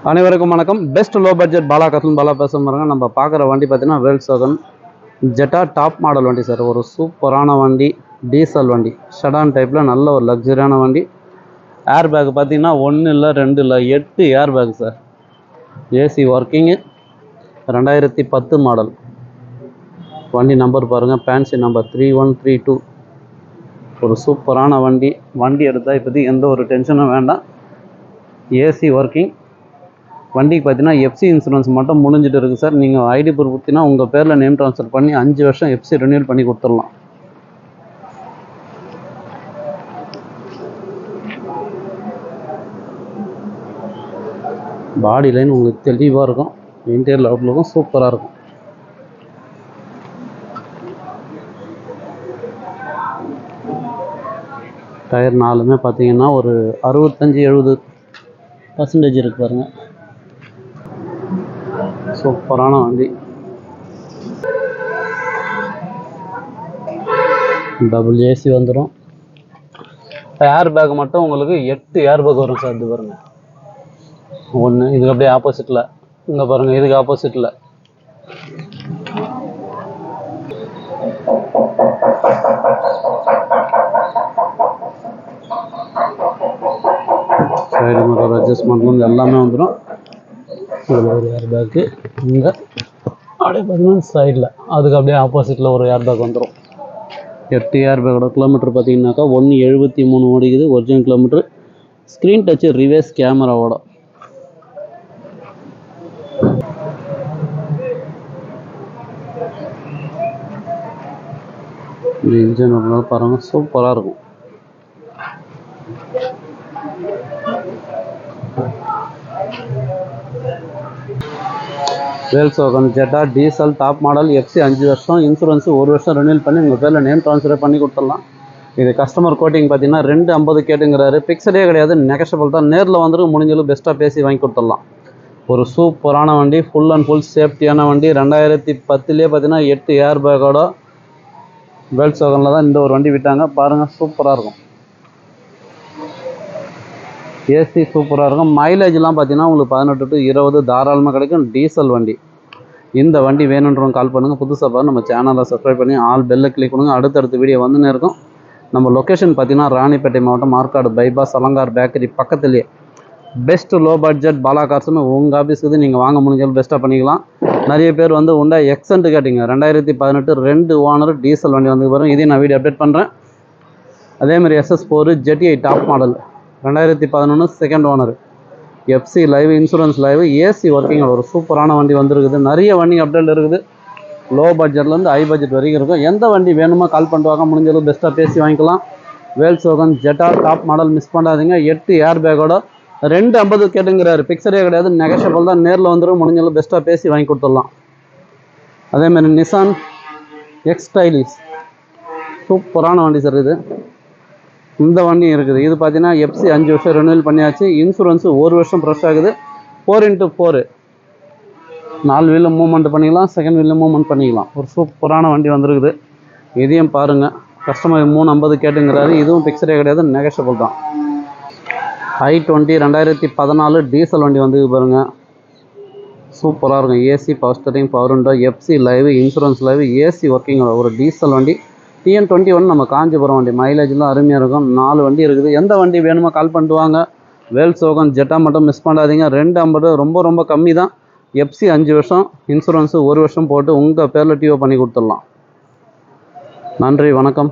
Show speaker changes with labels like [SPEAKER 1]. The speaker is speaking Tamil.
[SPEAKER 1] அனைவருக்கும் வணக்கம். பெஸ்ட் லோ பட்ஜெட் பாலா கசன் பாலா பேசும் பாருங்க. நம்ம பார்க்குற வண்டி பார்த்தீங்கன்னா வேல்சோகன் ஜெட்டா டாப் மாடல் வண்டி சார். ஒரு சூப்பரான வண்டி, டீசல் வண்டி, ஷடான் டைப்பில் நல்ல ஒரு லக்ஸரியான வண்டி. ஏர் பேக் பார்த்தீங்கன்னா 1 இல்லை 2 இல்லை 8 air bag sir. AC working, 2010 model வண்டி. நம்பர் பாருங்கள், பேன்சி நம்பர் 3132. ஒரு சூப்பரான வண்டி. வண்டி எடுத்தால் இப்போதைக்கு எந்த ஒரு டென்ஷனும் வேண்டாம். ஏசி ஒர்க்கிங் வண்டிக்கு பார்த்தீங்கன்னா எஃப்சி இன்சூரன்ஸ் மட்டும் முடிஞ்சிட்டு இருக்குது சார். நீங்கள் ஐடி ப்ரூஃப் கொடுத்தீங்கன்னா உங்கள் பேரில் நேம் ட்ரான்ஸ்ஃபர் பண்ணி 5 வருஷம் எஃப்சி ரினியூல் பண்ணி கொடுத்துடலாம். பாடி லைன் உங்களுக்கு தெளிவாக இருக்கும். இன்டீரியர் அவுட்லுக்கும் சூப்பராக இருக்கும். டயர் 4மே பார்த்தீங்கன்னா ஒரு 65-70% இருக்கு பாருங்கள். சூப்பரான வண்டி. டபுள் ஏசி வந்துடும். ஏர் பேக் மட்டும் உங்களுக்கு 8 ஏர் பேக் வரும் சார். இது பாருங்கள், 1 இதுக்கு அப்படியே ஆப்போசிட்டில், இங்கே பாருங்கள், இதுக்கு ஆப்போசிட்டில். சைடு மிரர் அட்ஜஸ்ட்மெண்ட் எல்லாமே வந்துடும். இதில் ஒரு ஏர் பேக்கு, இங்கே அப்படியே பார்த்தீங்கன்னா சைடில் அதுக்கு அப்படியே ஆப்போசிட்டில் ஒரு ஏர் பேக் வந்துடும். 8 ஏர் பேக்கோட கிலோமீட்டர் பார்த்தீங்கன்னாக்கா 173 ஓடிக்குது original kilometre. Screen touch reverse கேமராவோட. இந்த இன்ஜின் ஒரு நாள் பாருங்கள், சூப்பராக இருக்கும். Volkswagen Jetta diesel top model, FC 5 வருஷம், இன்சூரன்ஸு 1 வருஷம் ரினியூல் பண்ணி உங்கள் பேரில் நேம் ட்ரான்ஸ்ஃபர் பண்ணி கொடுத்துடலாம். இது கஸ்டமர் கோட்டிங் பார்த்தீங்கன்னா 250 கேட்டுங்கிறாரு. பிக்சடே கிடையாது, நெகஷபிள் தான். நேரில் வந்துட்டு முடிஞ்சளவு பெஸ்ட்டாக பேசி வாங்கி கொடுத்துடலாம். ஒரு சூப்பரான வண்டி, ஃபுல் அண்ட் ஃபுல் சேஃப்டியான வண்டி. 2010லேயே பார்த்தீங்கன்னா 8 ஏர் பேக்கோட வேல்சோகனில் தான் இந்த ஒரு வண்டி விட்டாங்க பாருங்கள். சூப்பராக இருக்கும். ஏசி சூப்பராக இருக்கும். மைலேஜ்லாம் பார்த்தீங்கன்னா உங்களுக்கு 18 to 20 தாராளமாக கிடைக்கும். டீசல் வண்டி. இந்த வண்டி வேணுன்றவங்க கால் பண்ணுங்கள். புதுசாக பாருங்கள், நம்ம சேனலை சப்ஸ்கிரைப் பண்ணி ஆல் பெல்லை கிளிக் பண்ணுங்கள். அடுத்தடுத்த வீடியோ வந்துன்னு இருக்கும். நம்ம லொக்கேஷன் பார்த்தீங்கன்னா ராணிப்பேட்டை மாவட்டம், மார்க்காடு பைபாஸ், அலங்கார் பேக்கரி பக்கத்துலேயே. பெஸ்ட் லோ பட்ஜெட் பாலா கார்ஸ்னு உங்கள் ஆஃபீஸுக்கு நீங்கள் வாங்க முடிஞ்சாலும் பெஸ்ட்டாக பண்ணிக்கலாம். நிறைய பேர் வந்து உண்டா எக்ஸென்ட் கேட்டிங்க. 2018 2 ஓனர் டீசல் வண்டி வந்து பாருங்கள். இதையும் நான் வீடியோ அப்டேட் பண்ணுறேன். அதேமாதிரி SS4 GTI top model 2011 second owner, FC live, insurance live, AC working. ஒரு சூப்பரான வண்டி வந்துருக்குது. நிறைய வண்டி அப்டேட் இருக்குது. லோ பட்ஜெட்லேருந்து ஹை பட்ஜெட் வரைக்கும் இருக்கும். எந்த வண்டி வேணுமோ கால் பண்ணுவாங்க. முடிஞ்சளவு பெஸ்ட்டாக பேசி வாங்கிக்கலாம். Volkswagen Jetta top model miss பண்ணாதீங்க. 8 ஏர் பேக்கோட 250 கேட்டுங்கிறாரு. பிக்சரே கிடையாது, நெகஷபிள் தான். நேரில் வந்துடும். முடிஞ்சளவு பெஸ்ட்டாக பேசி வாங்கி கொடுத்துடலாம். அதேமாதிரி நிசான் எக்ஸ்டைலிஸ் சூப்பரான வண்டி சார். இது இந்த வண்டியும் இருக்குது. இது பார்த்தீங்கன்னா எஃப்சி 5 வருஷம் ரினியூல் பண்ணியாச்சு. இன்சூரன்ஸு 1 வருஷம் ஃப்ரெஷ் ஆகுது. 4x4 4 வீலில் மூவ்மெண்ட் பண்ணிக்கலாம், செகண்ட் வீலில் மூவ்மெண்ட் பண்ணிக்கலாம். ஒரு சூப்பரான வண்டி வந்துருக்குது. இதையும் பாருங்கள். கஸ்டமர் 350 கேட்டுங்கிறாரு. இதுவும் பிக்சரே கிடையாது, நெகஷபிள் தான். i20 2014 டீசல் வண்டி வந்து பாருங்கள். சூப்பராக இருக்கும். AC, power steering, power window, FC live, insurance live, AC working. ஒரு டீசல் வண்டி. TN21 நம்ம காஞ்சிபுரம் வண்டி. மைலேஜ்லாம் அருமையாக இருக்கும். 4 வண்டி இருக்குது. எந்த வண்டி வேணுமோ கால் பண்ணிட்டு வாங்க. வேல்சோகன் ஜெட்டா மட்டும் மிஸ் பண்ணாதீங்க. 250 ரொம்ப ரொம்ப கம்மி தான். எஃப்சி 5 வருஷம், இன்சூரன்ஸு 1 வருஷம் போட்டு உங்கள் பேரில் டிஓ பண்ணி கொடுத்துடலாம். நன்றி, வணக்கம்.